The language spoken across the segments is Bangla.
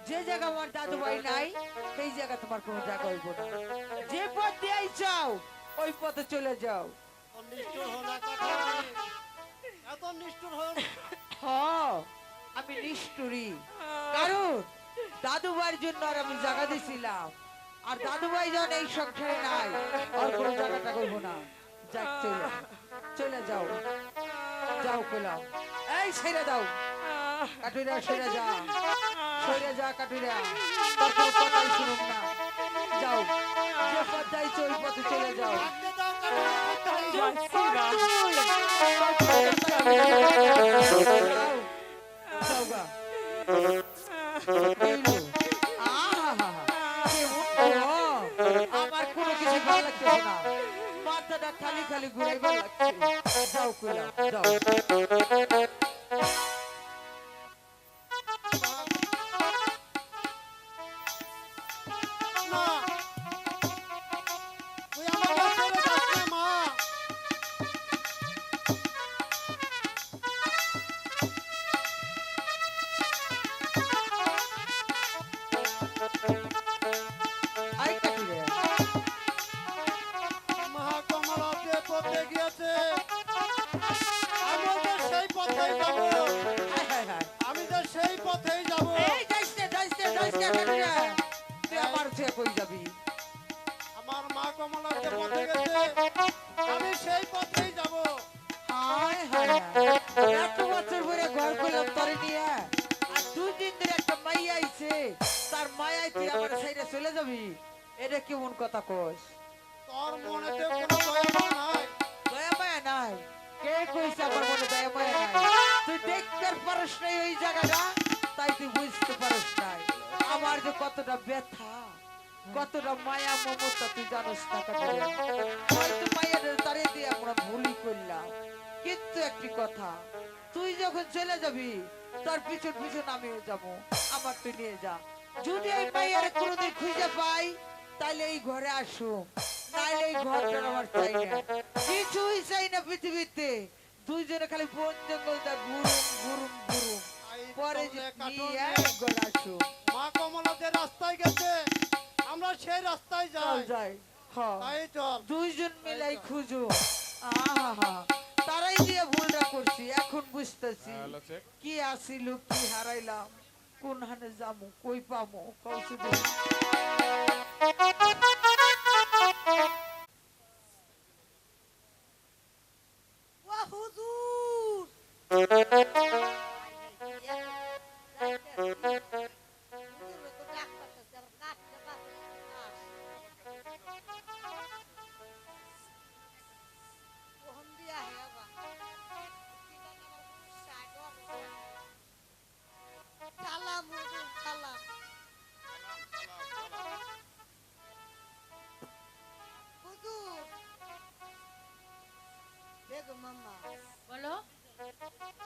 যে জায়গা আমার দাদু ভাই নাই সেই জায়গা তোমার কোনো জায়গা হইব না। যে পথ দিয়ে যাও ওই পথে চলে যাও। আমি নিষ্ঠুরী, কারণ দাদু ভাইয়ের জন্য আর আমি জায়গা দিছিলাম, আর দাদু ভাই যখন এই সংসারে নাই আর কোনো জায়গাটা করবো না। যাক চলে যাও, যাও পেলাম। এই ছেড়ে দাও কাটুরা, সরে যা, সরে যা কাটুরা, তোর কোনো কথাই শুনুন না। যাও, যে পথ যাইছো ওই পথে চলে যাও। যাও গা। হইলো। আহা! কেমন গো? আমার কোনো কিছু ভালো লাগতেছে না। মাথাটা খালি খালি ঘুরাইবার লাগছে। যাও কইলাম, যাও। না, তুই আমাকে ছেড়ে যাস না মা। আরেকটা কি রে? মা কমলা যে পথে গিয়েছে আমি তো সেই পথেই যাব। হায় হায় হায়। আমি তো সেই পথেই যাব। এই যাইস না, যাইস না, যাইস না, কেন রে? তুই আমার ছেড়ে কই যাবি? আমার মা কমলা যে পথে গেছে আমি সেই পথেই যাব। হায় হায় হায়। এত বছর ধরে ঘর করলাম তোরে নিয়ে। আর 2 দিন ধরে একটা মাইয়া আইছে। তার মায়ায় তুই আমার সাইডে চলে যাবি? এটা কেমন কথা কস? তোর মনেতে কোনো দয়া মায়া নাই? দয়া মায়া নাই? কে কইছে আমার মনে দয়া মায়া নাই? তুই দেখতে পারস নাই ওই জায়গাটা, তাই তুই বুঝতে পারস নাই আমার যে কতটা ব্যথা, কতটা মায়া মমতা তুই জানোস না কাটারে। হয়তো মায়ের তারে দিয়ে আমরা ভুলই করলাম, কিন্তু একটি কথা, তুই যখন চলে যাবি তোর পিছন পিছন আমিও যাব। আমার তুই নিয়ে যা। যদি এই মায়ের কোনোদিন খুঁজে পাই তাইলে এই ঘরে আসো, নাইলে এই ঘরটা আমার চাই না। কিছুই চাই না পৃথিবীতে। দুইজনে খালি বন জঙ্গল দা ঘুরুম ঘুরুম ঘুরুম। এই পরে যে তোরে কাটুন নিয়ে রে। এই ঘরে আসো। মা কমলা যে রাস্তায় গেছে আমরা সেই রাস্তায় চল যাই। যাই। হ্যাঁ, তাই চল। দুইজন মিলাই খুঁজো। আহা, তারাই দিয়ে ভুলটা করছি, এখন বুঝতেছি কি আসিল কি হারাইলাম, কোন হানে যামু, কই পামু, কৌশু দিন। ওয়া হুজুর সালাম হুজুর সালাম হুজুর বেগম মাম্মা বলো।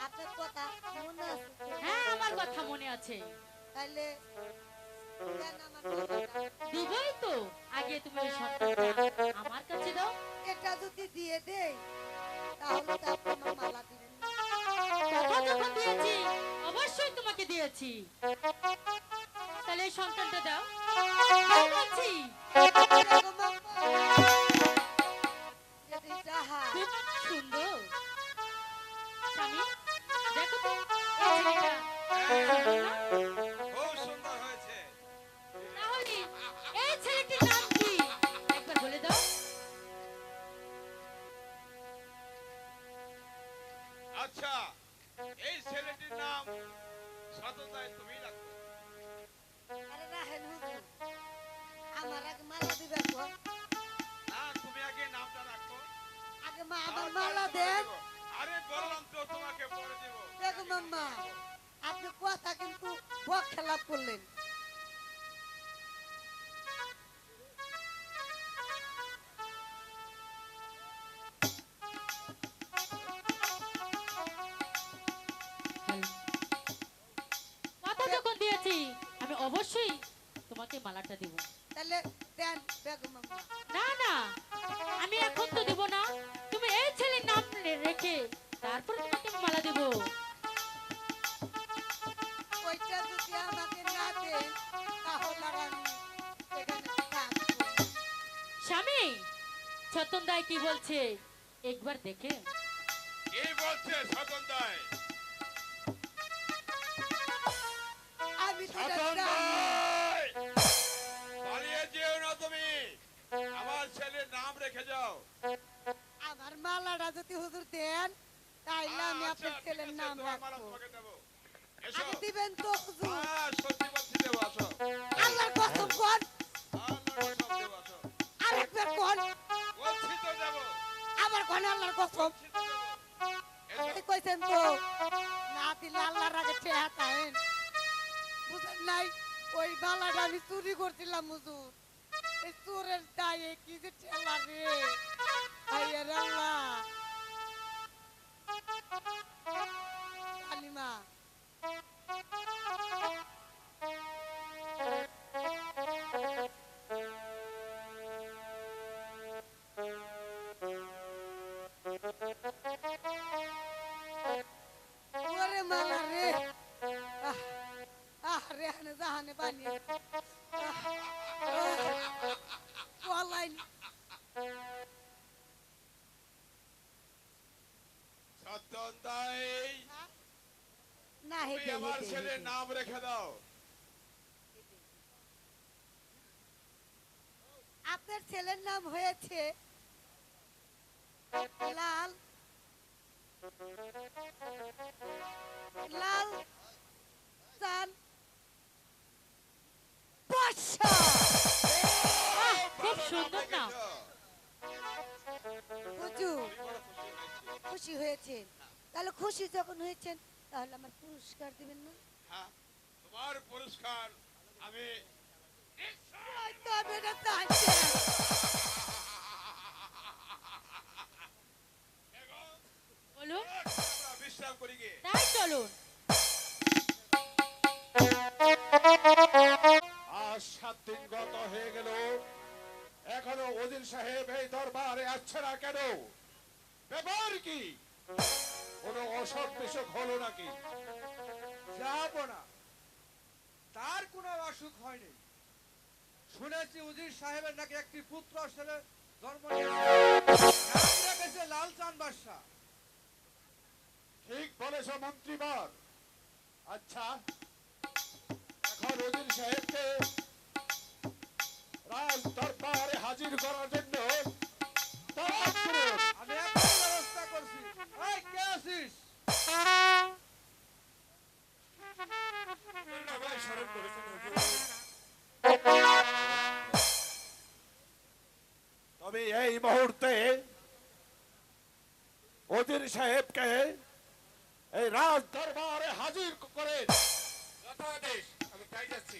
আপনার কথা মনে আছে তো? হ্যাঁ, আমার কথা মনে আছে। তাইলে দেন আমার মালাটা। দিবই তো। আগে তুমি ওই সন্তানটা আমার কাছে দাও। এটা যদি দিয়ে দেই তাহলে তো আপনি আমার মালা দিবেন না। কথা যখন দিয়েছি অবশ্যই তোমাকে দিয়েছি। তাহলে এই সন্তানটা দাও। দাও বলছি। বেগম মাম্মা যদি যাহা খুব সুন্দর। স্বামী, দেখো তো এই ছেলেটা সুন্দর না? খুব সুন্দর হয়েছে। তাহলে এই ছেলেটির নাম কি একবার বলে দাও। আচ্ছা, এই ছেলেটির নাম সততায় তুমি রাখো। আরে রাহেন হুজুর আমার আগে মালা দিবেন গো। না, তুমি আগে নামটা রাখো। আগে মা আমার তারপরে মালা তোমাকে দেন। দেব। আরে বললাম তো তোমাকে পরে দেব। বেগম মাম্মা আপনি কথা কিন্তু বক খেলাপ করলেন। কথা যখন দিয়েছি আমি অবশ্যই তোমাকে মালাটা দেব। তাহলে দেন বেগম মাম্মা। না না, আমি এখন তো দেব না। তুমি এই ছেলের নাম রেখে তারপর তোমাকে আমি মালা দেব। ওইটা যদি আমাকে না দেন তাহলে আর আমি এখানে থাকবো না। স্বামী, ছতন দাই কি বলছে একবার দেখে। কি বলছে সততায়? আমি তো এটা সততায়! জানি। পালিয়ে যেও না তুমি। আমার ছেলের নাম রেখে যাও। আমার মালাটা যদি হুজুর দেন তাইলে আমি আচ্ছা, আপনার ঠিক ছেলের আছে, নাম তোমার মালা রাখবো। তোমাকে দেব। এসো। আগে দিবেন তো হুজুর। সত্যি বলছি দেবো, আসো। আল্লাহর কসম কর। আল্লাহর কসম দেবো, আসো। আরেকবার কর। বলছি তো দেবো। আবার কোন আল্লাহর কসম। বলছি তো দেবো। এসো। আপনি কইছেন তো না দিলে আল্লাহর আগে ঠেহাতায়েন। বুঝেন নাই ওই বালাটা আমি চুরি করছিলাম হুজুর এই চোরের দায়ে কি যে ঠেলা রে আইয়া রে আল্লাহ কালিমা ওরে মালা রে আহ আহ রে হানে জাহানে বানি পলাইন সত্যন তাই না তুমি হেদে আমার হেদে ছেলের হেদে। নাম রেখে দাও। আপনার ছেলের নাম হয়েছে লাল লাল চান পাশা বাহ, খুব ভালো নাম সুন্দর নাম। রেখেছো। বুঝু আমি বড় খুশি হয়েছি। খুশি হয়েছেন তাহলে খুশি যখন হয়েছেন তাহলে আমার পুরস্কার দিবেন না হ্যাঁ, তোমার পুরস্কার আমি ওই তো আমি এটা চাইছি। বলুন, আমরা বিশ্রাম করি গে। তাই চলুন। আজ 7 দিন গত হয়ে গেল, এখনো ওজির সাহেব এই দরবারে আসছে না কেন? ব্যাপার কি? কোনো অসৎ বিসুখ হলো নাকি? যাব না তার কোনো অসুখ হয়নি শুনেছি উজির সাহেবের নাকি একটি পুত্র ছেলে জন্ম নিয়েছে নাম রেখেছে লালচাঁদ বাদশা ঠিক বলেছ মন্ত্রীবর। আচ্ছা, এখন ওজির সাহেবকে রাজ দরবারে হাজির করার জন্য তাড়াতাড়ি করুন। আমি এখন ব্যবস্থা করছি এই কে আছিস সবাই স্মরণ করেছেন হুজুর। তবে এই মুহূর্তে ওজির সাহেবকে এই রাজ দরবারে হাজির করেন। যথাদেশ, আমি তাই যাচ্ছি।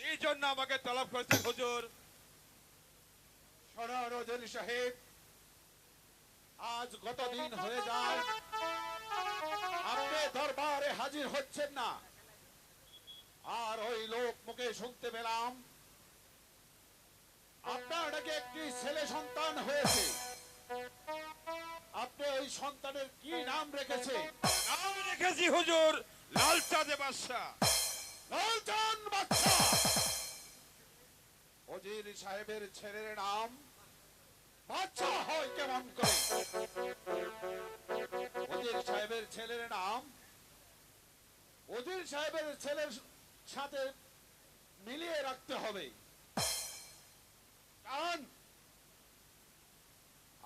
এই জন্য আমাকে তলব করেছেন হুজুর। শোনান ওজির সাহেব, আজ গত দিন হয়ে যায় আপনি দরবারে হাজির হচ্ছেন না, আর ওই লোক মুখে শুনতে পেলাম আপনার নাকি একটি ছেলে সন্তান হয়েছে। আপনি ওই সন্তানের কি নাম রেখেছে? নাম রেখেছি হুজুর লালচাঁদে বাদশা। লালচাঁদ বাদশা। ওজির সাহেবের ছেলের নাম বাদশা হয় কেমন করে? ওজির সাহেবের ছেলের নাম ওজির সাহেবের ছেলের সাথে মিলিয়ে রাখতে হবে। কারণ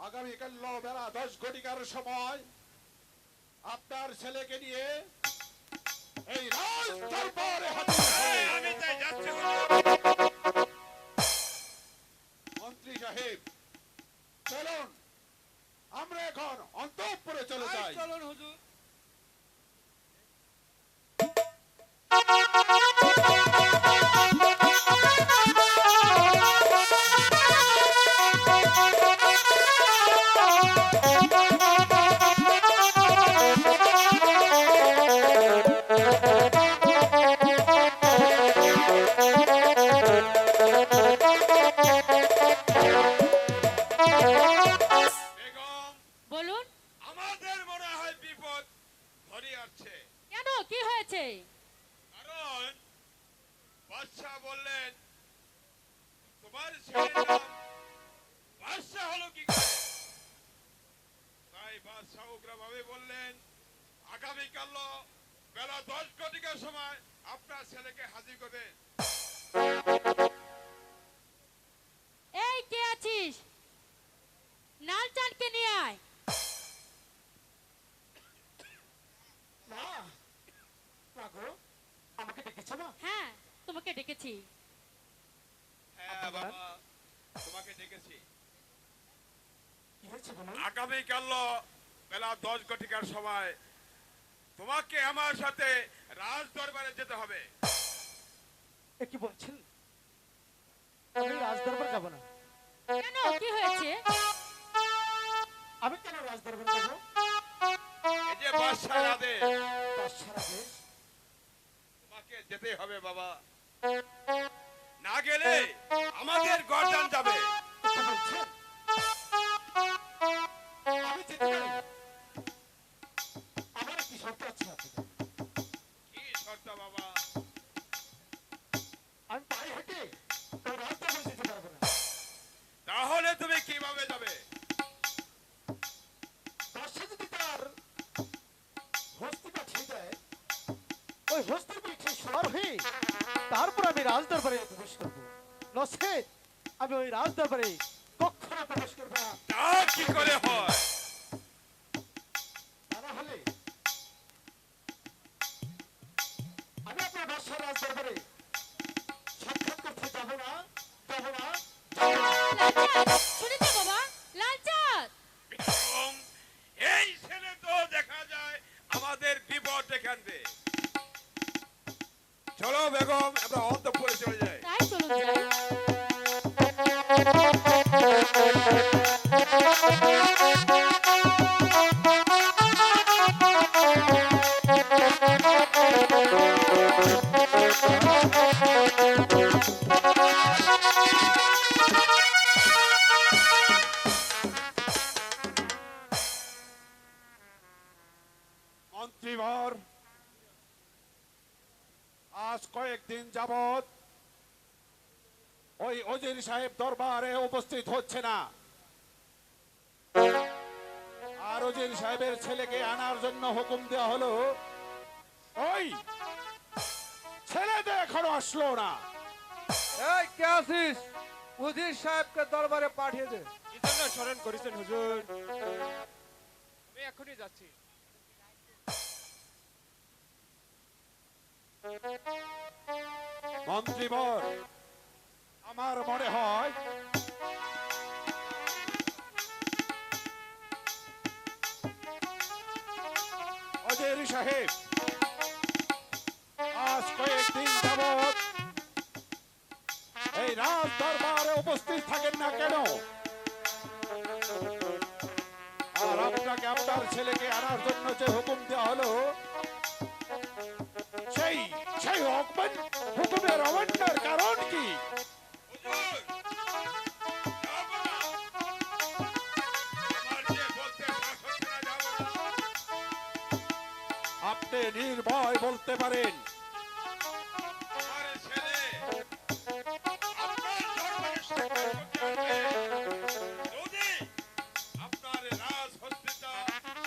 আগামীকাল বেলা 10 ঘটিকার সময় আপনার ছেলেকে নিয়ে এই রাজ দরবারে হাজির এই, হবে। আমি তাই যাচ্ছি হুজুর। মন্ত্রী সাহেব, চলুন আমরা এখন অন্তঃপুরে চলে এই যাই। চলুন হুজুর বেগম, বলুন, আমাদের মনে হয় বিপদ ধরে আসছে। কেন, কি হয়েছে? কারণ বাদশাহ বললেন তোমার ছেলের নাম বাদশাহ হলো কি করে? তাই বাদশাহ উগ্রভাবে বললেন আগামীকাল বেলা 10 ঘটিকার সময় আপনার ছেলেকে হাজির করবেন। এই কে আছিস? লালচাঁদকে নিয়ে আয়। মা, মা গো, আমাকে ডেকেছো মা? হ্যাঁ, তোমাকে ডেকেছি। হ্যাঁ বাবা, তোমাকে ডেকেছি। কি হয়েছে বলুন? আগামীকাল বেলা 10 ঘটিকার সময় তোমাকে আমার সাথে রাজ দরবারে যেতে হবে। এ কি বলছেন? আমি রাজদরবার যাব না। কেন, কি হয়েছে? আমি কেন রাজদরবার যাব? এই যে বাদশার আদেশ, বাদশার আদেশ। তোমাকে যেতে হবে বাবা। না গেলে আমাদের গর্দান যাবে। এ কি বলছেন? আমি যেতে পারি। আমার কি শর্ত আছে আপনাদের? কি শর্ত বাবা? আমি পায়ে হেঁটে ওই রাজদরবার যেতে পারবো না। তাহলে তুমি কিভাবে যাবে? বাদশা যদি তার হস্তি পাঠিয়ে দেয়, ওই হস্তির পিঠে সওয়ার হয়ে তারপর আমি রাজদরবারে প্রবেশ করবো। নচেৎ আমি ওই রাজদরবারে কখনো প্রবেশ করবো না। তা কি করে হয়? তা না হলে আমি আপনার বাদশার রাজদরবারে সাক্ষাৎ করতে যাবো না, যাবো না, যাবো না। লালচাঁদ, শুনেছো বাবা? লালচাঁদ, বেগম, এই ছেলে তো দেখা যায় আমাদের বিপদ ডেকে আনবে। চলো বেগম, আমরা অন্তঃপুরে চলে যাই। তাই চলুন যাই। মন্ত্রীবর, আজ কয়েকদিন যাবত ওই ওজির সাহেব দরবারে উপস্থিত হচ্ছে না, আর ওজির সাহেবের ছেলেকে আনার জন্য হুকুম দেওয়া হলো। ওই ছেলে তো এখনো আসলো না। এই কে আছিস? উজির সাহেবকে দরবারে পাঠিয়ে দে। কি জন্য স্মরণ করেছেন হুজুর? আমি এখনই যাচ্ছি। মন্ত্রীবর, আমার মনে হয় ওজির সাহেব আজ কয়েকদিন যাবত এই রাজ দরবারে উপস্থিত থাকেন না কেন? আর আপনাকে আপনার ছেলেকে আনার জন্য যে হুকুম দেওয়া হলো, সেই সেই হুকুমের অমান্যের কারণ কি? হুজুর, যাবো না। আমার যে বলতে সাহস হচ্ছে না, যাবো না। আপনি নির্ভয় বলতে পারেন, আমার ছেলে আপনার দরবারে সাক্ষাৎ করতে আসবে। যদি আপনার রাজহস্তিটা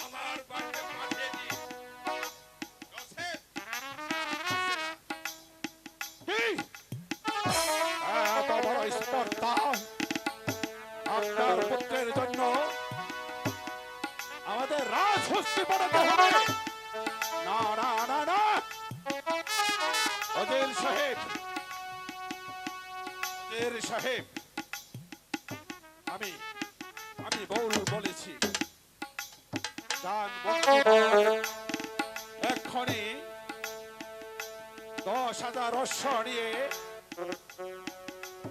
আমার বাড়িতে পাঠিয়ে দিন, নচেৎ কি এত বড় স্পর্ধা আপনার পুত্রের জন্য আমাদের রাজহস্তি বানাতে হবে? না না না না, ওজির সাহেব, ওজির সাহেব, আমি আমি ভুল বলেছি। যান মন্ত্রীবর, এক্ষুনি 10,000 অশ্ব নিয়ে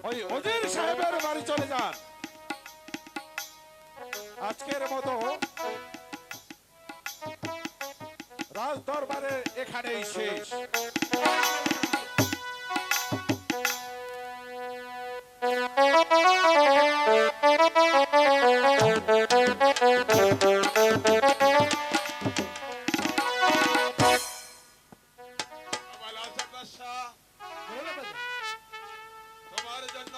ওই ওজির সাহেবের বাড়ি চলে যান। আজকের মতো রাজ দরবারে এখানেই শেষ। বাবা লালচাঁদ বাদশাহ, তোমার জন্য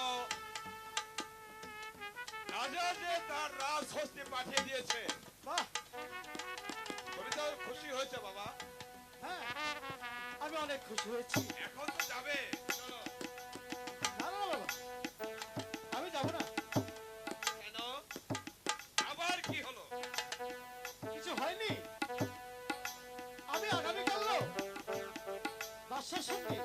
রাজা যে তার রাজহস্তি পাঠিয়ে দিয়েছে। বাহ, তুমি তো খুশি হয়েছে বাবা? হ্যাঁ, আমি অনেক খুশি হয়েছি। এখন তো যাবে, চলো। না না বাবা, আমি যাব না। কেন? আবার কি হলো? কিছু হয়নি। আমি আগামীকাল বাদশার সঙ্গে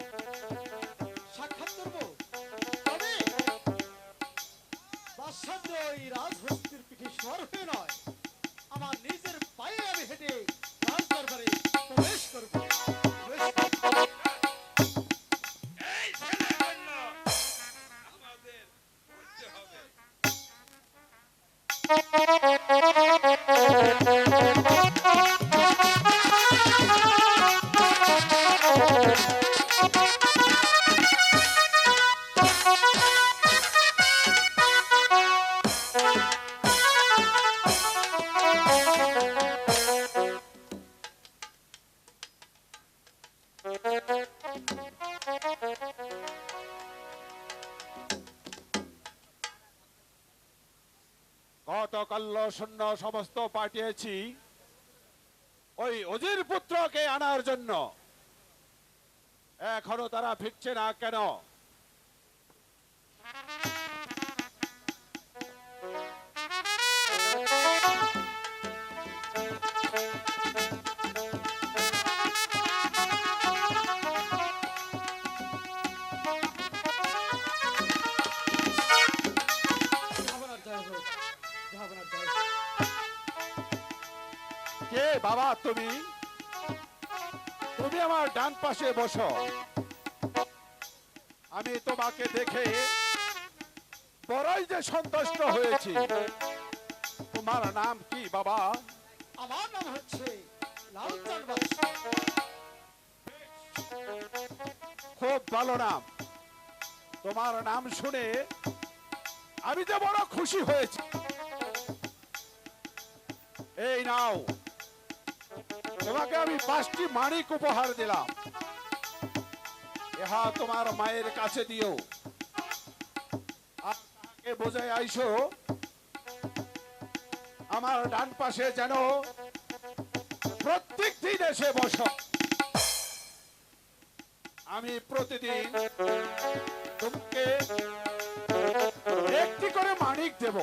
গতকাল শূন্য সমস্ত পাঠিয়েছি ওই অজির পুত্রকে আনার জন্য। এখনো তারা ফিরছে না কেন? কে বাবা তুমি? তুমি আমার ডান পাশে বসো। আমি তোমাকে দেখে বড়ই যে সন্তুষ্ট হয়েছি। তোমার নাম কি বাবা? আমার নাম হচ্ছে লালচাঁদ বাদশা। খুব ভালো নাম। তোমার নাম শুনে আমি যে বড় খুশি হয়েছি। এই নাও, তোমাকে আমি 5টি মানিক উপহার দিলাম। ইহা তোমার মায়ের কাছে দিও। আর তাকে বোঝাই আইসো আমার ডান পাশে যেন প্রত্যেক দিন এসে বসো। আমি প্রতিদিন তোমাকে একটি করে মানিক দেব।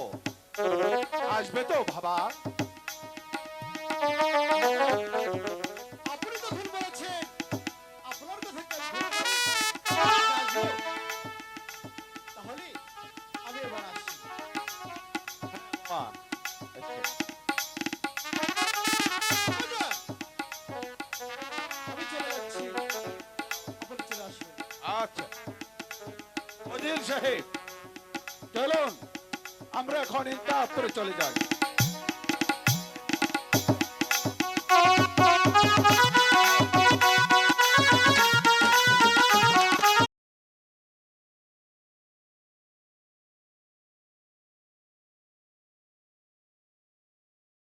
আসবে তো বাবা? আপনি তখন বলেছেন আপনার কথা কি আমি ভুল করি? তাহলে আমি এবার আসি। বাবা, এসো। আমি চলে যাচ্ছি, আপনি চলে আসবেন। আচ্ছা অজির সাহেব, চলুন আমরা এখন ইন্তাহাপুরে চলে যাই।